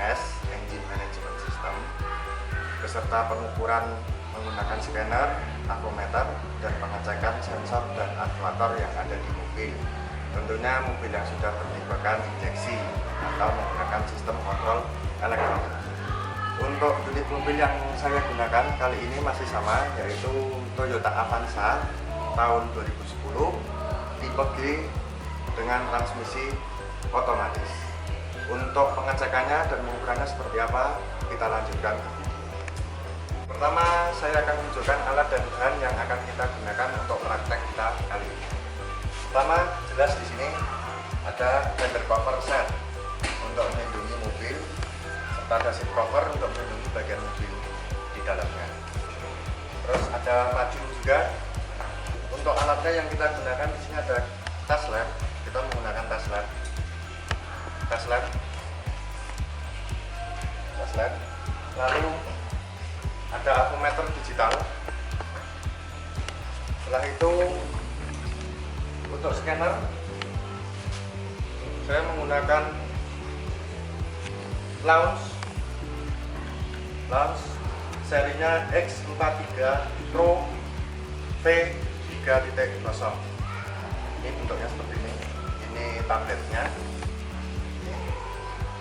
EMS (Engine Management System) beserta pengukuran menggunakan scanner, tachometer, dan pengecekan sensor dan aktuator yang ada di mobil. Tentunya mobil yang sudah bertipakan injeksi atau menggunakan sistem kontrol elektronik. Untuk unit mobil yang saya gunakan kali ini masih sama, yaitu Toyota Avanza tahun 2010 tipe G dengan transmisi otomatis. Untuk pengecekannya dan pengukurannya seperti apa, kita lanjutkan ke video. Pertama, saya akan menunjukkan alat dan bahan yang akan kita gunakan untuk praktek kita kali ini. Pertama, jelas di sini ada fender cover set untuk melindungi mobil, serta ada seat cover untuk melindungi bagian mobil di dalamnya. Terus ada pacul juga. Untuk alatnya yang kita gunakan di sini ada tas lamp. Kita menggunakan tas lamp. Lalu ada avometer digital. Setelah itu untuk scanner saya menggunakan launch serinya X43 Pro V3.0. Ini bentuknya seperti ini. Ini tabletnya.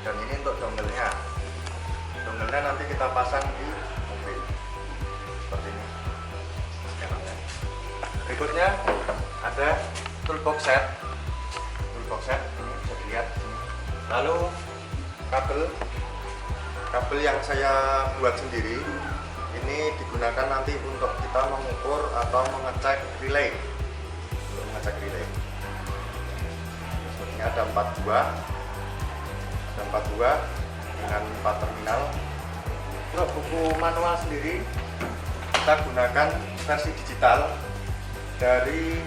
Dan ini untuk dongle-nya. Dongle-nya nanti kita pasang di mobil seperti ini. Berikutnya ada toolbox set. Ini bisa dilihat di sini. Lalu kabel yang saya buat sendiri ini digunakan nanti untuk kita mengukur atau mengecek relay. Sepertinya ada 4 buah dengan 4 terminal. Untuk buku manual sendiri kita gunakan versi digital dari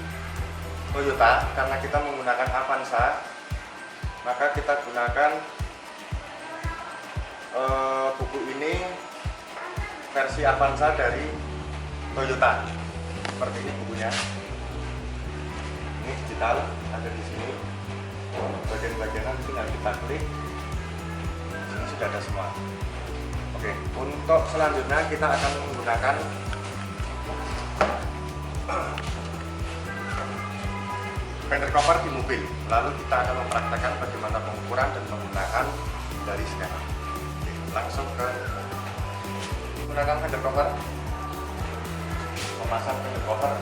Toyota karena kita menggunakan Avanza, maka kita gunakan buku ini versi Avanza dari Toyota. Seperti ini bukunya. Ini digital, ada di sini. Bagian-bagianan tinggal kita klik. Ini sudah ada semua. Oke, untuk selanjutnya kita akan menggunakan fender cover di mobil. Lalu kita akan mempraktekkan bagaimana pengukuran dan penggunaan dari scanner. Oke, langsung ke menggunakan fender cover, memasang fender cover.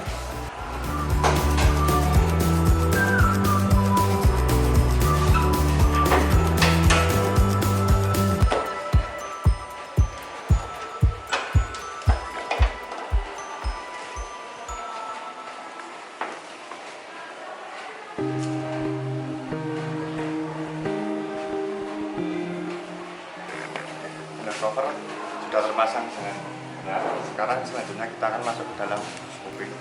Cover sudah terpasang dengan benar. Sekarang selanjutnya kita akan masuk ke dalam mobil.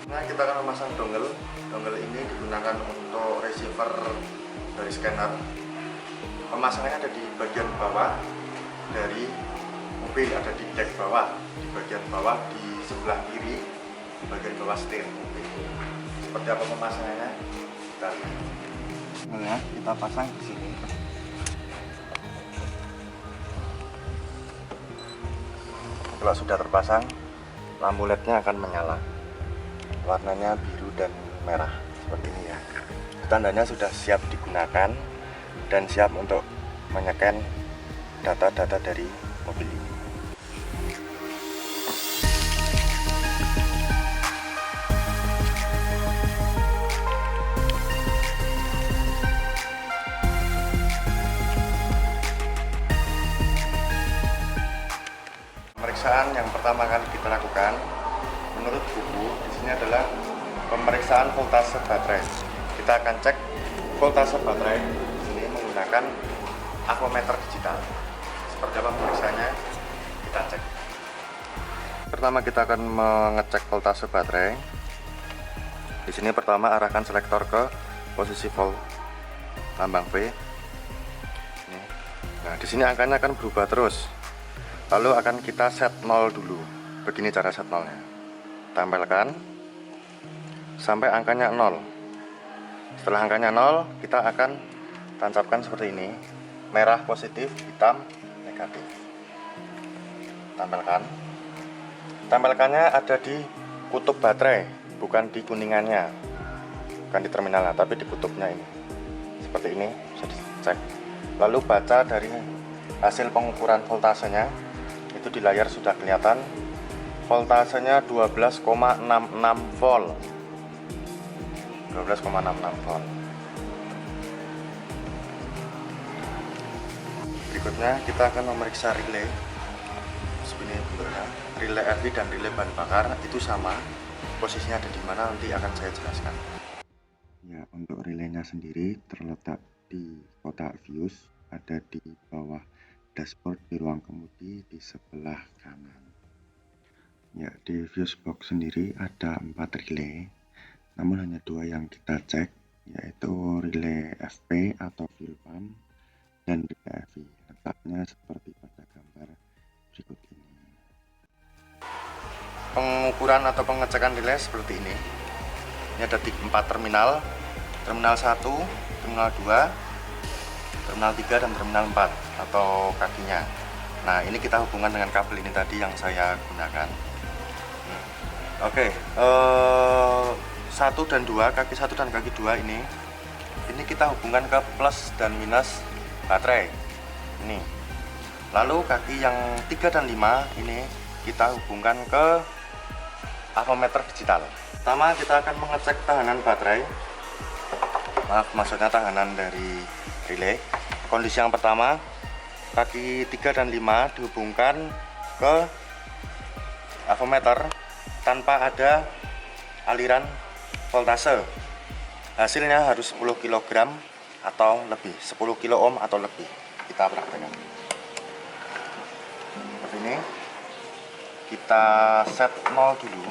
Nah, kita akan memasang dongle. Dongle ini digunakan untuk receiver dari scanner. Pemasangannya ada di bagian bawah dari mobil, ada di dek bawah, di bagian bawah di sebelah kiri, di bagian bawah setir mobil. Seperti apa pemasangannya? Kita pasang di sini. Kalau sudah terpasang, lampu LED-nya akan menyala. Warnanya biru dan merah seperti ini ya. Tandanya sudah siap digunakan dan siap untuk menyeken data-data dari mobil ini. Pemeriksaan yang pertama kali kita lakukan menurut buku di sini adalah pemeriksaan voltase baterai. Kita akan cek voltase baterai ini menggunakan avometer digital. Seperti apa pemeriksaannya? Kita cek. Pertama kita akan mengecek voltase baterai. Di sini pertama arahkan selektor ke posisi volt lambang V. Ini. Nah, di sini angkanya akan berubah terus. Lalu akan kita set 0 dulu. Begini cara set 0-nya. Tempelkan sampai angkanya 0. Setelah angkanya 0, kita akan tancapkan seperti ini. Merah positif, hitam negatif. Tempelkan. Tempelkannya ada di kutub baterai, bukan di kuningannya, bukan di terminalnya, tapi di kutubnya ini. Seperti ini, bisa dicek. Lalu baca dari hasil pengukuran voltasenya, itu di layar sudah kelihatan. Voltasenya 12,66 volt. 12,66 volt. Berikutnya kita akan memeriksa relay. Seperti ini bentuknya. Relay RV dan relay bahan bakar itu sama. Posisinya ada di mana nanti akan saya jelaskan. Ya, untuk relaynya sendiri terletak di kotak fuse, ada di bawah dashboard di ruang kemudi di sebelah kanan. Ya, di fuse box sendiri ada 4 relay, namun hanya 2 yang kita cek, yaitu relay FP atau fuel pump dan relay FV. Letaknya seperti pada gambar berikut ini. Pengukuran atau pengecekan relay seperti ini. Ini ada 4 terminal, terminal 1, terminal 2, terminal 3, dan terminal 4 atau kakinya. Nah, ini kita hubungkan dengan kabel ini tadi yang saya gunakan. Oke, 1 dan 2, kaki 1 dan kaki 2 ini kita hubungkan ke plus dan minus baterai. Ini. Lalu kaki yang 3 dan 5 ini kita hubungkan ke avometer digital. Pertama kita akan mengecek tahanan baterai. Maksudnya tahanan dari relay. Kondisi yang pertama, kaki 3 dan 5 dihubungkan ke avometer tanpa ada aliran voltase. Hasilnya harus 10 kg atau lebih, 10 kilo ohm atau lebih. Kita praktekkan. Seperti ini. Kita set 0 dulu.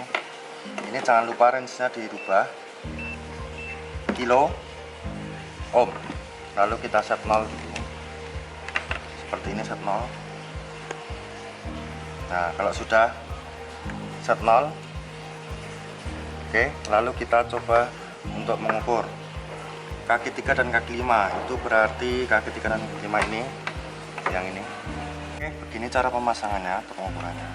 Ini jangan lupa range-nya dirubah. Kilo ohm. Lalu kita set 0 dulu. Seperti ini, set 0. Nah, kalau sudah set 0, oke, lalu kita coba untuk mengukur kaki 3 dan kaki 5. Itu berarti kaki 3 dan kaki 5 ini, yang ini. Oke, begini cara pemasangannya atau pengukurannya.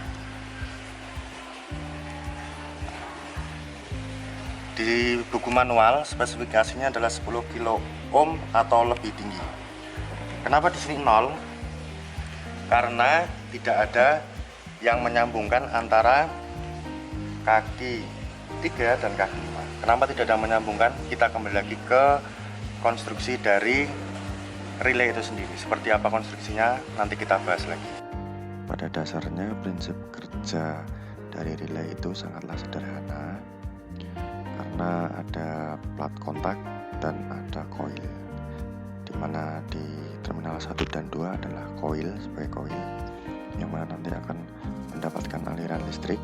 Di buku manual spesifikasinya adalah 10 kilo ohm atau lebih tinggi. Kenapa di sini 0? Karena tidak ada yang menyambungkan antara kaki 3 dan kaki 5. Kenapa tidak ada yang menyambungkan? Kita kembali lagi ke konstruksi dari relay itu sendiri. Seperti apa konstruksinya nanti kita bahas lagi. Pada dasarnya prinsip kerja dari relay itu sangatlah sederhana, karena ada plat kontak dan ada coil, dimana di terminal 1 dan 2 adalah coil sebagai coil yang mana nanti akan mendapatkan aliran listrik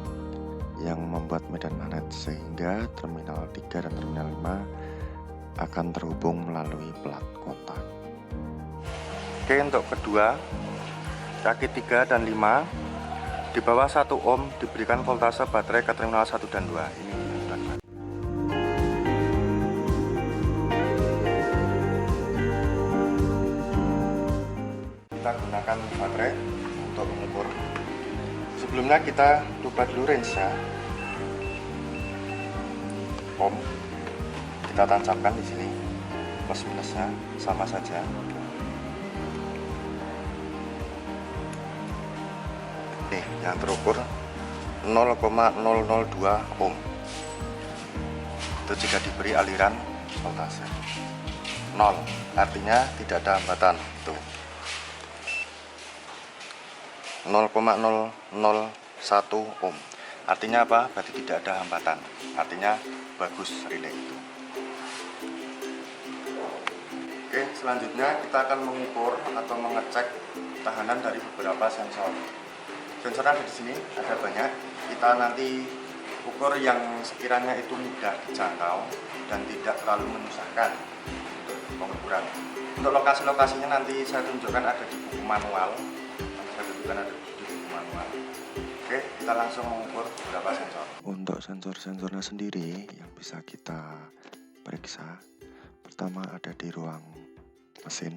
yang membuat medan magnet, sehingga terminal 3 dan terminal 5 akan terhubung melalui plat kontak. Oke, untuk kedua, kaki 3 dan 5 di bawah 1 ohm diberikan voltase baterai ke terminal 1 dan 2. Ini kita gunakan baterai untuk mengukur. Sebelumnya kita rubah dulu range-nya. Ohm kita tancapkan di sini, plus minusnya sama saja. Nih, yang terukur 0,002 ohm. Itu jika diberi aliran voltase 0, artinya tidak ada hambatan. Tuh, 0,001 ohm. Artinya apa? Berarti tidak ada hambatan. Artinya bagus relay itu. Oke, selanjutnya kita akan mengukur atau mengecek tahanan dari beberapa sensor. Sensornya ada di sini, ada banyak. Kita nanti ukur yang sekiranya itu mudah dijangkau dan tidak terlalu menyusahkan untuk pengukuran. Untuk lokasi-lokasinya nanti saya tunjukkan ada di buku manual. Oke, kita langsung mengukur beberapa sensor. Untuk sensor-sensornya sendiri yang bisa kita periksa, pertama ada di ruang mesin.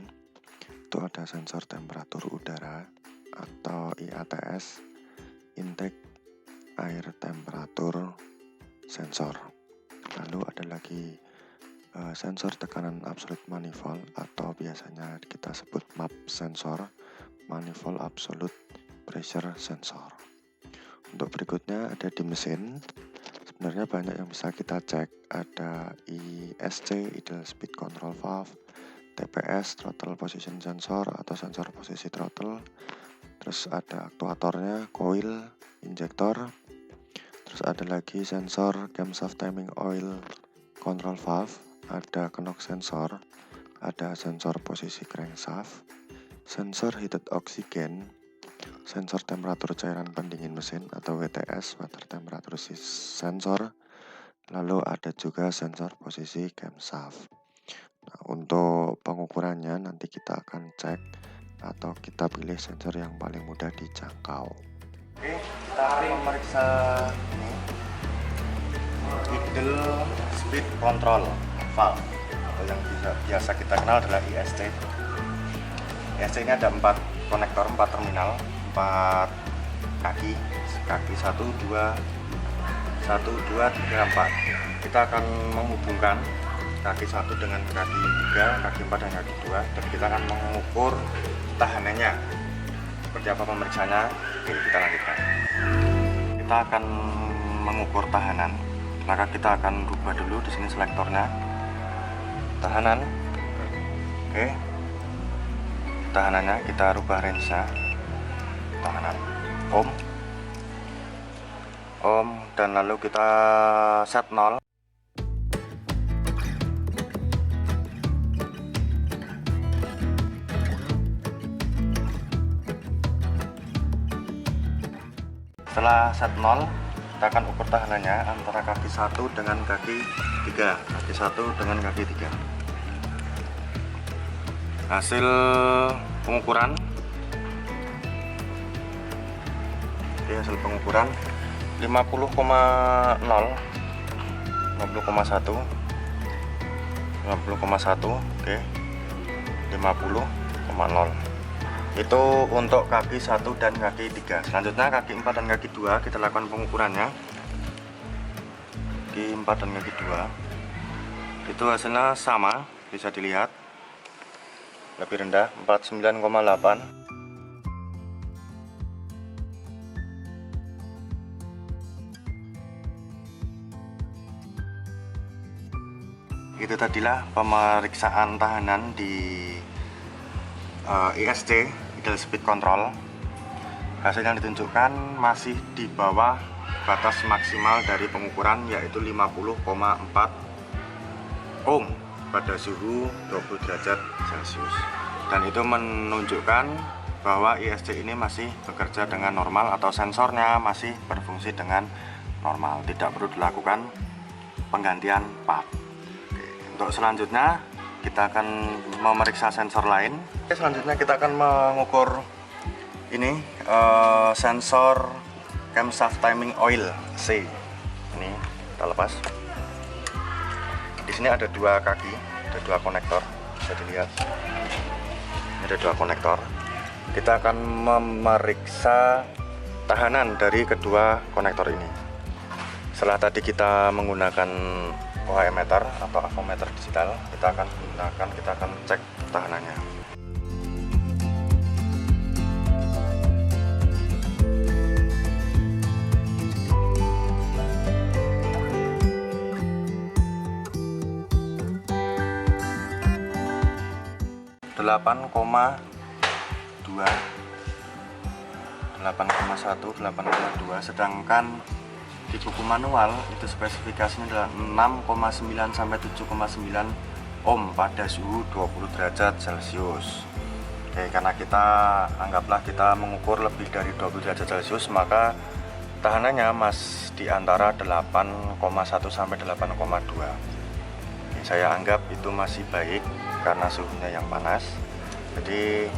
Itu ada sensor temperatur udara atau IATS, intake air temperatur sensor. Lalu ada lagi sensor tekanan absolute manifold atau biasanya kita sebut MAP sensor, manifold absolute pressure sensor. Untuk berikutnya ada di mesin. Sebenarnya banyak yang bisa kita cek. Ada ISC, idle speed control valve, TPS, throttle position sensor atau sensor posisi throttle. Terus ada aktuatornya, coil, injektor. Terus ada lagi sensor camshaft timing oil control valve, ada knock sensor, ada sensor posisi crankshaft, sensor heated oxygen, sensor temperatur cairan pendingin mesin atau WTS, water temperature sensor. Lalu ada juga sensor posisi camshaft. Nah, untuk pengukurannya nanti kita akan cek atau kita pilih sensor yang paling mudah dijangkau. Oke, kita memeriksa ini idle speed control valve atau yang biasa kita kenal adalah ISC. ISC ini ada 4 konektor, 4 terminal, 4 kaki 1, 2, 3, 4. Kita akan menghubungkan kaki 1 dengan kaki 3, kaki 4 dan kaki 2, dan kita akan mengukur tahanannya. Seperti apa pemeriksanya? Oke, kita lanjutkan. Kita akan mengukur tahanan, maka kita akan rubah dulu di sini selektornya. Tahanan. Oke. Tahanannya kita rubah range-nya. Tahanan ohm, dan lalu kita set 0. Setelah set 0, kita akan ukur tahanannya antara kaki 1 dengan kaki 3, kaki 1 dengan kaki 3. Hasil pengukuran, hasil pengukuran 50,0, 50,1, 50,1, oke, 50,0. Itu untuk kaki 1 dan kaki 3. Selanjutnya kaki 4 dan kaki 2 kita lakukan pengukurannya. Kaki 4 dan kaki 2 itu hasilnya sama, bisa dilihat lebih rendah 49,8. Itu tadilah pemeriksaan tahanan di ISC, idle speed control. Hasil yang ditunjukkan masih di bawah batas maksimal dari pengukuran, yaitu 50,4 ohm pada suhu 20 derajat Celcius. Dan itu menunjukkan bahwa ISC ini masih bekerja dengan normal atau sensornya masih berfungsi dengan normal, tidak perlu dilakukan penggantian part. Untuk selanjutnya kita akan memeriksa sensor lain. Selanjutnya kita akan mengukur ini sensor camshaft timing oil C. Ini kita lepas. Di sini ada 2 kaki, ada 2 konektor, bisa dilihat. Ini ada 2 konektor. Kita akan memeriksa tahanan dari kedua konektor ini. Setelah tadi kita menggunakan OHM meter atau avometer digital, kita akan cek tahanannya. Delapan koma 8,1, 8,2, sedangkan di buku manual itu spesifikasinya adalah 6,9 sampai 7,9 ohm pada suhu 20 derajat Celcius. Oke, karena kita anggaplah kita mengukur lebih dari 20 derajat Celcius, maka Tahanannya di antara 8,1 sampai 8,2. Saya anggap itu masih baik karena suhunya yang panas. Jadi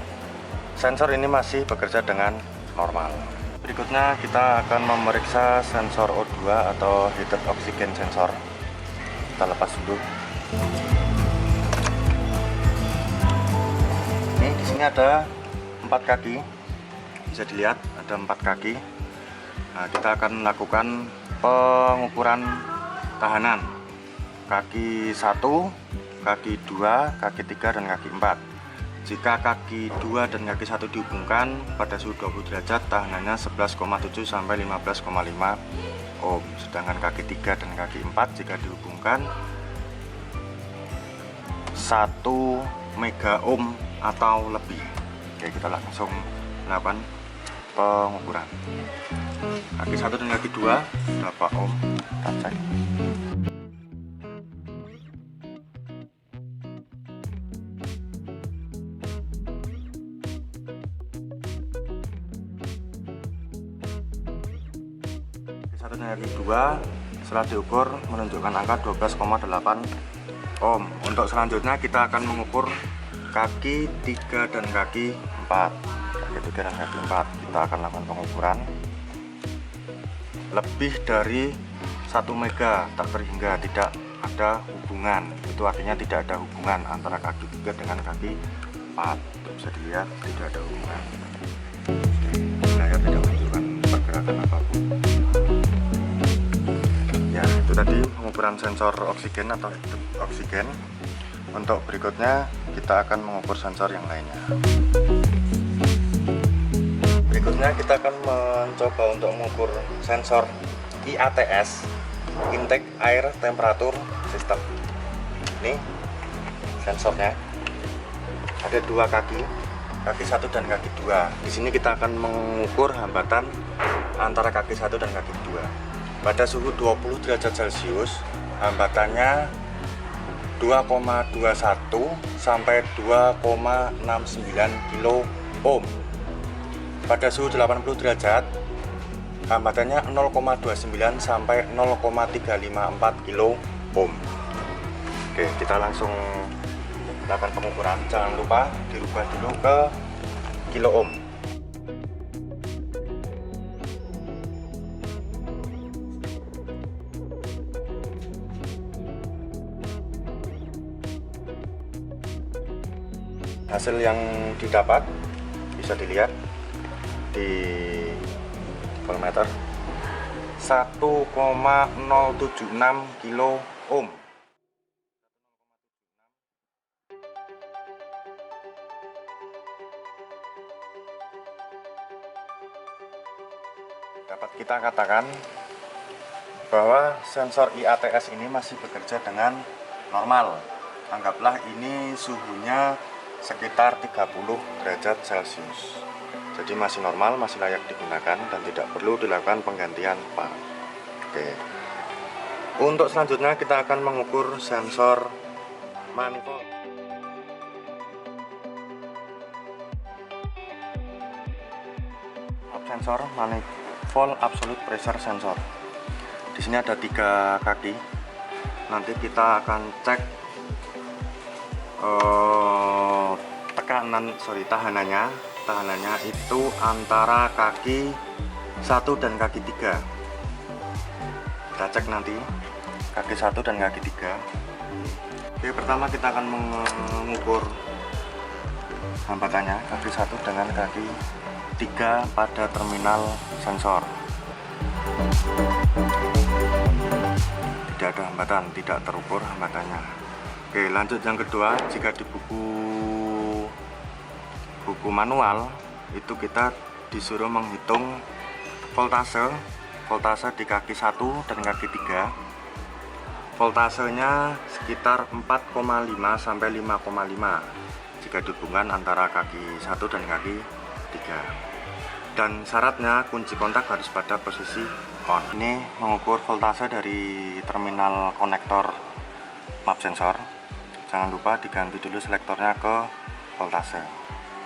sensor ini masih bekerja dengan normal. Berikutnya kita akan memeriksa sensor O2 atau heated oxygen sensor. Kita lepas dulu. Ini di sini ada 4 kaki. Bisa dilihat ada 4 kaki. Nah, kita akan melakukan pengukuran tahanan kaki 1, kaki 2, kaki 3, dan kaki 4. Jika kaki 2 dan kaki 1 dihubungkan pada suhu 20 derajat, tahanannya 11,7 sampai 15,5 ohm. Sedangkan kaki 3 dan kaki 4 jika dihubungkan 1 mega ohm atau lebih. Oke, kita langsung melakukan pengukuran. Kaki 1 dan kaki 2 berapa ohm? Kita cek. Kaki 1 dan kaki 2 setelah diukur menunjukkan angka 12,8 ohm. Untuk selanjutnya kita akan mengukur kaki 3 dan kaki 4. Kaki 3 dan kaki 4 kita akan lakukan pengukuran. Lebih dari 1 mega tak terhingga, tidak ada hubungan. Itu artinya tidak ada hubungan antara kaki 3 dengan kaki 4. Bisa dilihat tidak ada hubungan. Layar tidak menunjukkan pergerakan apapun. Ya, itu tadi pengukuran sensor oksigen atau oksigen. Untuk berikutnya kita akan mengukur sensor yang lainnya. Berikutnya kita akan mencoba untuk mengukur sensor IATS, intake air temperatur system. Ini sensornya ada 2 kaki, kaki 1 dan kaki 2. Di sini kita akan mengukur hambatan antara kaki 1 dan kaki 2. Pada suhu 20 derajat Celcius, hambatannya 2,21 sampai 2,69 kilo ohm. Pada suhu 80 derajat, hambatannya 0,29 sampai 0,354 kilo ohm. Oke, kita langsung lakukan pengukuran. Jangan lupa dirubah dulu ke kilo ohm. Hasil yang didapat bisa dilihat di voltmeter 1,076 kilo ohm. Dapat kita katakan bahwa sensor IATS ini masih bekerja dengan normal. Anggaplah ini suhunya sekitar 30 derajat Celcius. Jadi masih normal, masih layak digunakan dan tidak perlu dilakukan penggantian part. Oke. Untuk selanjutnya kita akan mengukur sensor manifold. Sensor manifold absolute pressure sensor. Di sini ada 3 kaki. Nanti kita akan cek tahanannya itu antara kaki 1 dan kaki 3. Kita cek nanti kaki 1 dan kaki 3. Oke, pertama kita akan mengukur hambatannya kaki 1 dengan kaki 3 pada terminal sensor. Tidak ada hambatan, tidak terukur hambatannya. Oke, lanjut yang kedua. Jika di buku manual itu kita disuruh menghitung voltase di kaki 1 dan kaki 3. Voltasenya sekitar 4,5 sampai 5,5 jika dihubungkan antara kaki 1 dan kaki 3. Dan syaratnya kunci kontak harus pada posisi on. Ini mengukur voltase dari terminal konektor map sensor. Jangan lupa diganti dulu selektornya ke voltase.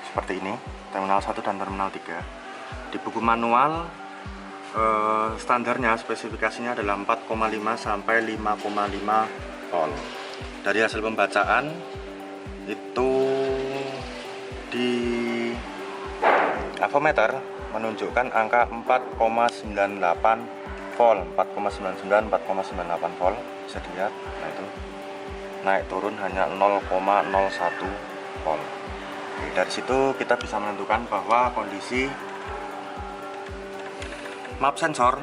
Seperti ini, terminal 1 dan terminal 3. Di buku manual Standarnya spesifikasinya adalah 4,5 sampai 5,5 volt. Dari hasil pembacaan itu di avometer menunjukkan angka 4,98 volt, 4,99, 4,98 volt, bisa dilihat. Nah, itu naik turun hanya 0,01 volt. Oke, dari situ kita bisa menentukan bahwa kondisi map sensor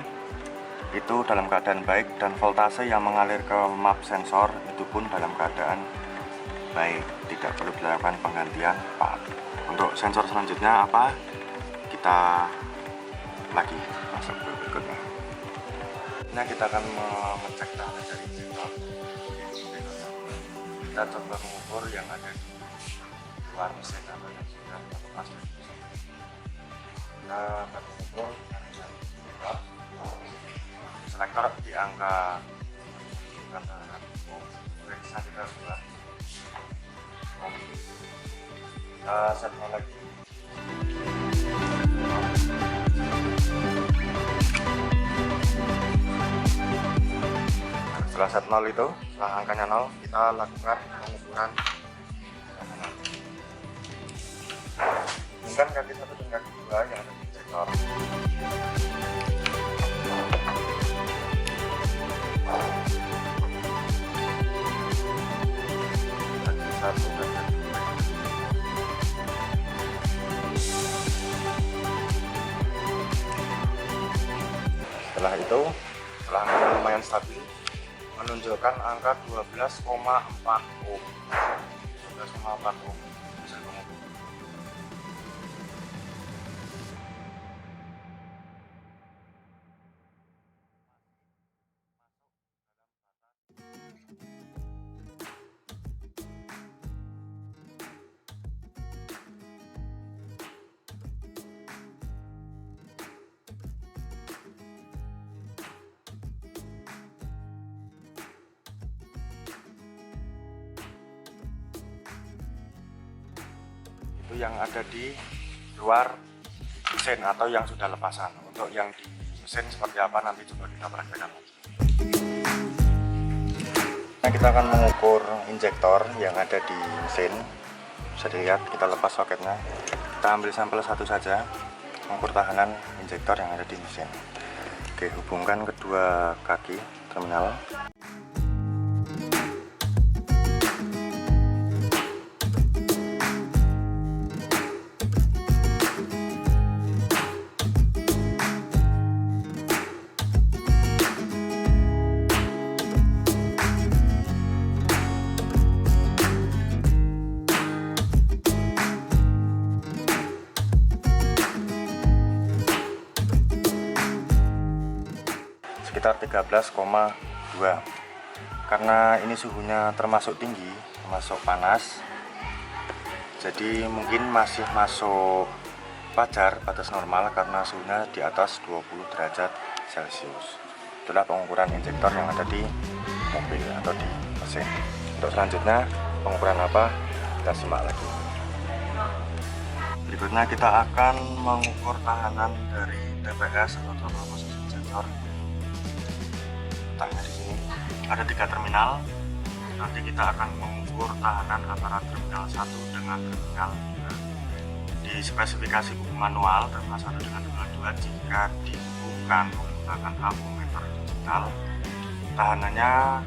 itu dalam keadaan baik dan voltase yang mengalir ke map sensor itu pun dalam keadaan baik, tidak perlu dilakukan penggantian part. Untuk sensor selanjutnya apa? Kita lagi masuk ke berikutnya. Nah, kita akan mengecek tahanan dari sensor. Kita coba mengukur yang ada di luar mesin atau yang sudah terlepas dari mesin. Kita akan mengukur selektor di angka periksa kita sudah kita set lagi. Setelah set 0 itu, setelah angkanya 0, kita lakukan pengukuran menggunakan kaki 1 dan kaki 2 yang ada di injektor. Setelah itu, setelah angkanya lumayan stabil, menunjukkan angka 12,4 ohm. 12,4 ohm. Bisa mengukur. Yang ada di luar mesin atau yang sudah lepasan. Untuk yang di mesin seperti apa nanti coba kita praktekkan lagi. Nah, kita akan mengukur injektor yang ada di mesin. Bisa dilihat, kita lepas soketnya. Kita ambil sampel satu saja, mengukur tahanan injektor yang ada di mesin. Oke, hubungkan kedua kaki terminal. Sekitar 13,2. Karena ini suhunya termasuk tinggi, termasuk panas, jadi mungkin masih masuk wajar, batas normal karena suhunya di atas 20 derajat Celcius. Itulah pengukuran injektor yang ada di mobil atau di mesin. Untuk selanjutnya pengukuran apa, kita simak lagi. Berikutnya kita akan mengukur tahanan dari TPS atau throttle position sensor. Letaknya di sini ada 3 terminal. Nanti kita akan mengukur tahanan antara terminal 1 dengan terminal 2. Di spesifikasi buku manual terminal 1 dengan terminal 2 jika dihubungkan menggunakan avometer digital, tahanannya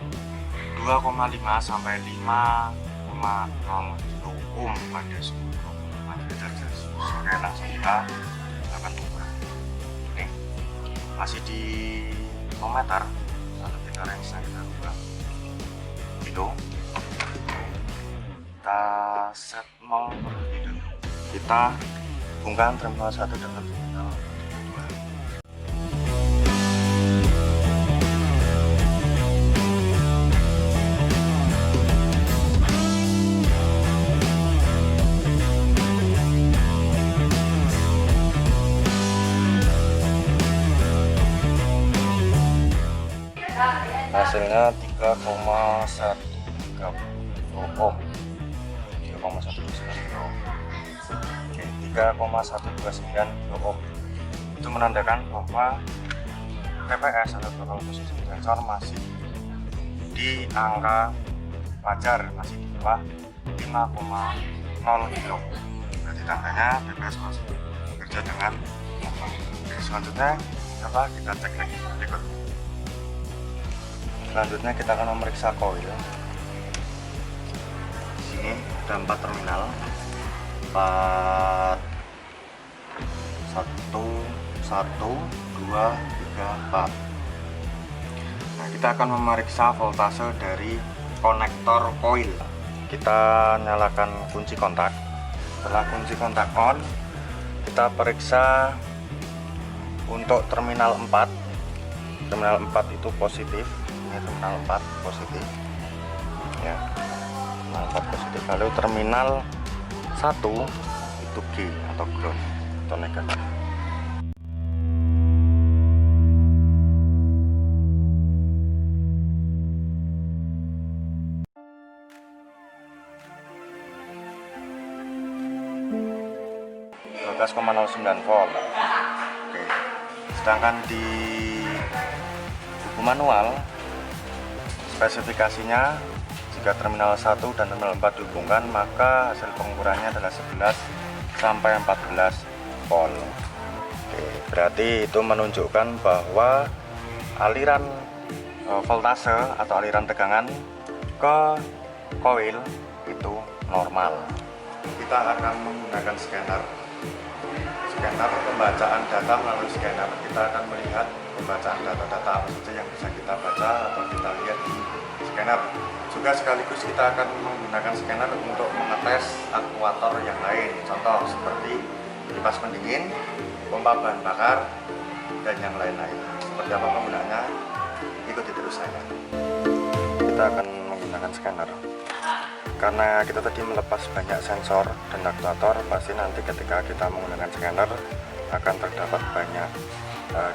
2,5 sampai 5,0 kilo ohm pada suhu 25 derajat Celcius. Oke, langsung kita akan ukur. Oke, masih di avometer. Lalu kita range-nya kita ubah kilo, kita set 0 terlebih dahulu. Kita hubungkan terminal 1 dengan terminal 2. Hasilnya 3,130 ohm. 3,129 ohm. Itu menandakan bahwa TPS atau total position sensor masih di angka wajar, masih di bawah 5,0 kilo. Berarti tandanya TPS masih bekerja dengan normal. Oke, selanjutnya coba kita cek lagi berikut. Selanjutnya kita akan memeriksa koil. Di sini ada 4 terminal, 4 1 1 2 3 4. Nah, kita akan memeriksa voltase dari konektor koil. Kita nyalakan kunci kontak. Setelah kunci kontak on, kita periksa untuk terminal 4. Terminal 4 itu positif. Ini terminal 4 positif. Ya. Terminal 4 positif. Lalu terminal 1 itu G atau ground atau negatif. .09 volt. Oke. Sedangkan di buku manual spesifikasinya jika terminal 1 dan terminal 4 dihubungkan maka hasil pengukurannya adalah 11 sampai 14 volt. Oke, berarti itu menunjukkan bahwa aliran voltase atau aliran tegangan ke koil itu normal. Kita akan menggunakan scanner pembacaan data. Melalui scanner kita akan melihat pembacaan data-data apa saja yang bisa kita baca atau kita lihat di scanner. Juga sekaligus kita akan menggunakan scanner untuk mengetes aktuator yang lain, contoh seperti kipas pendingin, pompa bahan bakar, dan yang lain-lain. Seperti apa penggunaannya, ikuti terus saya. Kita akan menggunakan scanner karena kita tadi melepas banyak sensor dan aktuator, pasti nanti ketika kita menggunakan scanner akan terdapat banyak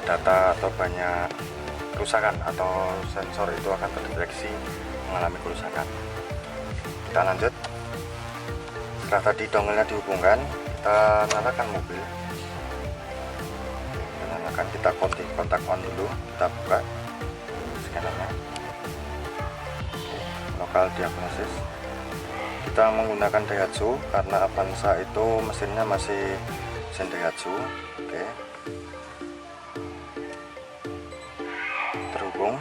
data atau banyak kerusakan, atau sensor itu akan terdeteksi mengalami kerusakan. Kita lanjut. Setelah tadi dongelnya dihubungkan, kita nyalakan mobil. Kita kontak on dulu, kita buka scannernya. Lokal diagnosis. Kita menggunakan Daihatsu karena Avanza itu mesinnya masih mesin Daihatsu. Oke. Terhubung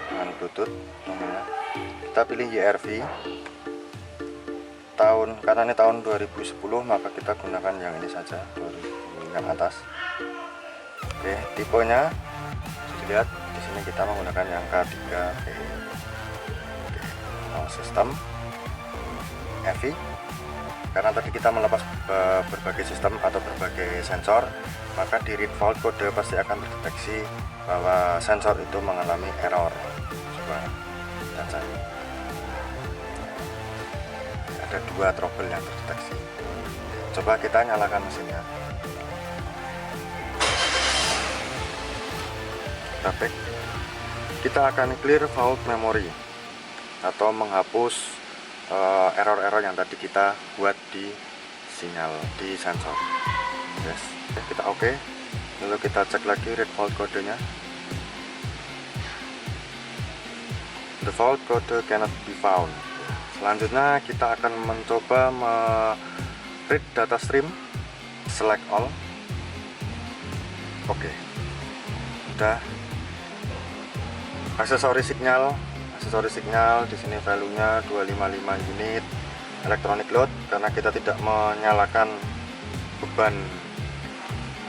dengan Bluetooth nomornya. Kita pilih YRV. Karena ini tahun 2010 maka kita gunakan yang ini saja, 2000 yang atas. Oke, tipenya dilihat di sini kita menggunakan yang K3B. Sistem EV, karena tadi kita melepas berbagai sistem atau berbagai sensor, maka di read fault kode pasti akan terdeteksi bahwa sensor itu mengalami error. Coba kita cek. Ada 2 trouble yang terdeteksi. Coba kita nyalakan mesinnya. Kita back. Kita akan clear fault memory atau menghapus error-error yang tadi kita buat di sinyal di sensor. Yes. Kita oke. Lalu kita cek lagi read fault kodenya. The fault code cannot be found. Selanjutnya kita akan mencoba read data stream, select all. Oke. Udah. Aksesori signal di sini value-nya 255 unit. Electronic load, karena kita tidak menyalakan beban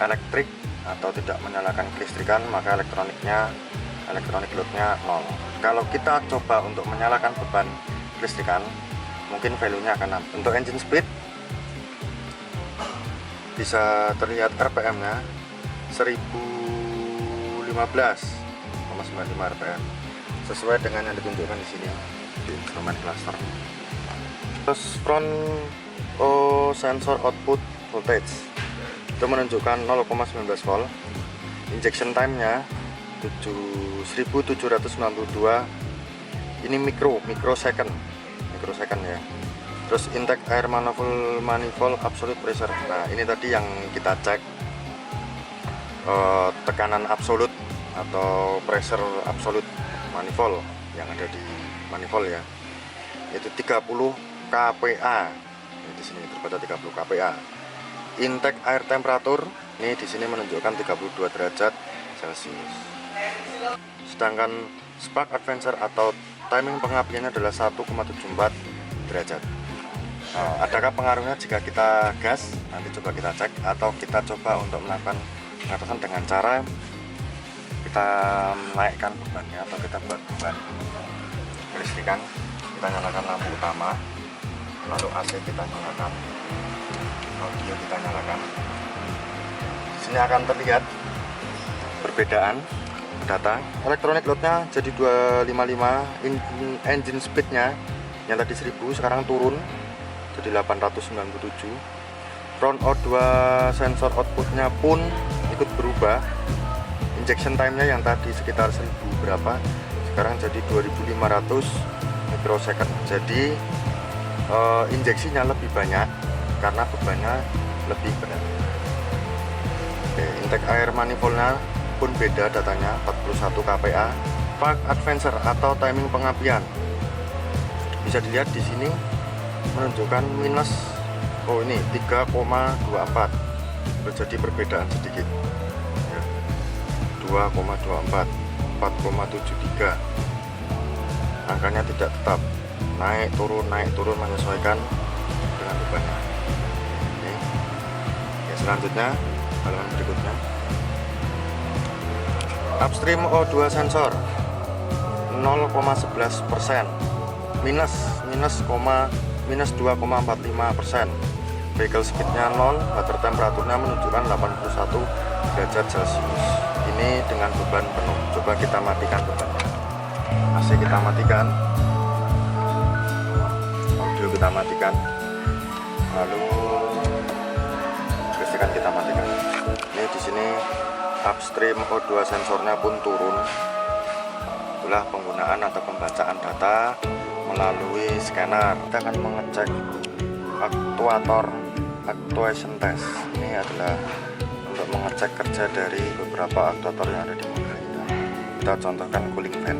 elektrik atau tidak menyalakan kelistrikan, maka electronic load-nya 0. Kalau kita coba untuk menyalakan beban kelistrikan, mungkin value-nya akan 6. Untuk engine speed bisa terlihat RPM-nya 1015,95 RPM. Sesuai dengan yang ditunjukkan di sini di instrumen cluster. Terus front sensor output voltage itu menunjukkan 0,19 volt. Injection time-nya 1792. Ini microsecond ya. Terus intake air manifold absolute pressure. Nah, ini tadi yang kita cek tekanan absolut atau pressure absolute manifold yang ada di manifold ya, yaitu 30 kPa. Di sini terbaca 30 kPa. Intake air temperatur ini di sini menunjukkan 32 derajat Celcius. Sedangkan spark advancer atau timing pengapiannya adalah 1,74 derajat. Nah, adakah pengaruhnya jika kita gas? Nanti coba kita cek, atau kita coba untuk melakukan pengatasan dengan cara kita menaikkan bebannya, atau kita buat beban kelistrikan. Kita nyalakan lampu utama, lalu AC kita nyalakan, audio kita nyalakan. Di sini akan terlihat perbedaan data. Electronic loadnya jadi 255, engine speednya yang tadi 1000 sekarang turun jadi 897. Front O2 sensor outputnya pun ikut berubah. Injection time-nya yang tadi sekitar 1000 berapa, sekarang jadi 2500 mikrosecond. Jadi injeksinya lebih banyak karena bebannya lebih berat. Oke, intake air manifoldnya pun beda datanya, 41 kPa. Spark advancer atau timing pengapian bisa dilihat di sini menunjukkan minus, oh ini 3,24, terjadi perbedaan sedikit ya, 2,24, 4,73. Angkanya tidak tetap, naik turun menyesuaikan dengan bebannya. Oke. Ya, selanjutnya halaman berikutnya, upstream O2 sensor 0,11%, minus 2,45%. Vehicle speednya 0, water temperaturnya menunjukkan 81 derajat Celcius. Ini dengan beban penuh. Coba kita matikan bebannya. AC kita matikan, audio kita matikan, lalu kelistrikan kita matikan. Ini di sini upstream O2 sensornya pun turun. Itulah penggunaan atau pembacaan data melalui scanner. Kita akan mengecek aktuator actuation test. Ini adalah untuk mengecek kerja dari beberapa aktuator yang ada di mobil kita. Kita contohkan cooling fan.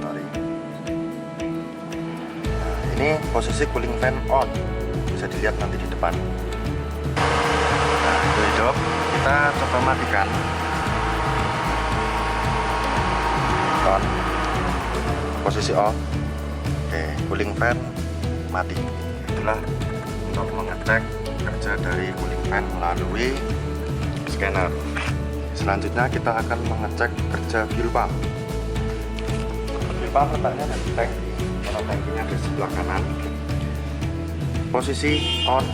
Nah, ini posisi cooling fan on, bisa dilihat nanti di depan. Nah, itu hidup. Kita coba matikan. On, posisi off. Oke, cooling fan mati. Itulah untuk mengecek kerja dari cooling fan melalui scanner. Selanjutnya kita akan mengecek kerja fuel pump. Fuel pump letaknya ada di tangki. Kalau tangkinya di sebelah kanan, posisi on,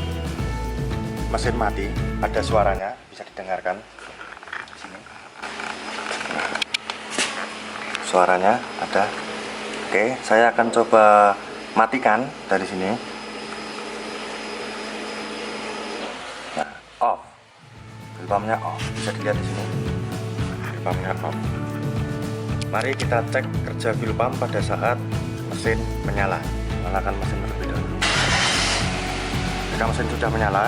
mesin mati, ada suaranya, bisa didengarkan. Suaranya ada. Oke, saya akan coba matikan dari sini. Nah, off. Fuel pumpnya off, bisa dilihat di sini. Fuel pumpnya off. Mari kita cek kerja fuel pump pada saat mesin menyala. Nyalakan mesin terlebih dahulu. Jika mesin sudah menyala,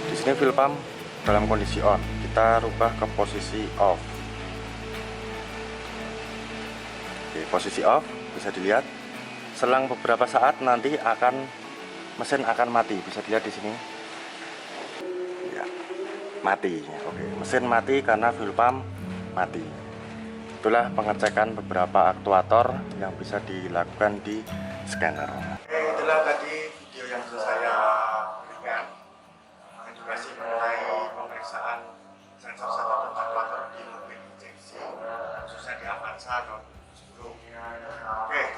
di sini fuel pump dalam kondisi on. Kita rubah ke posisi off. Posisi off bisa dilihat. Selang beberapa saat nanti mesin akan mati, bisa dilihat di sini. Ya, mati. Oke, mesin mati karena fuel pump mati. Itulah pengecekan beberapa aktuator yang bisa dilakukan di scanner. Oke, itulah tadi video yang sudah saya berikan, edukasi mengenai pemeriksaan sensor dan aktuator di mobil injeksi, khususnya di Avanza atau Oke,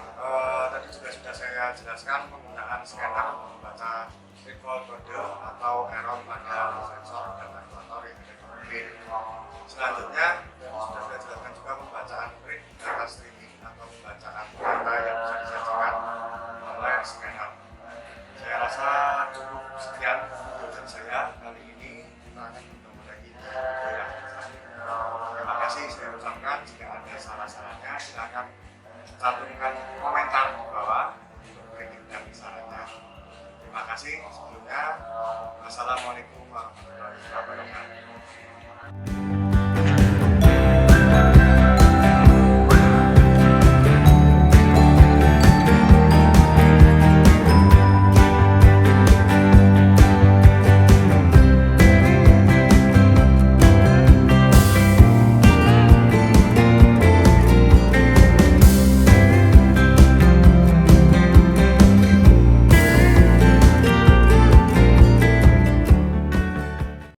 tadi juga sudah saya jelaskan penggunaan scanner membaca recall kode atau error pada sensor dan aktuator yang ada di mobil. Selanjutnya sudah saya jelaskan juga pembacaan print data streaming atau pembacaan data yang bisa disajikan oleh scanner. Saya rasa cukup sekian video dari saya kali ini. Kita akan bertemu lagi di video yang selanjutnya. Terima kasih saya ucapkan. Jika ada salah-salahnya silakan cantumkan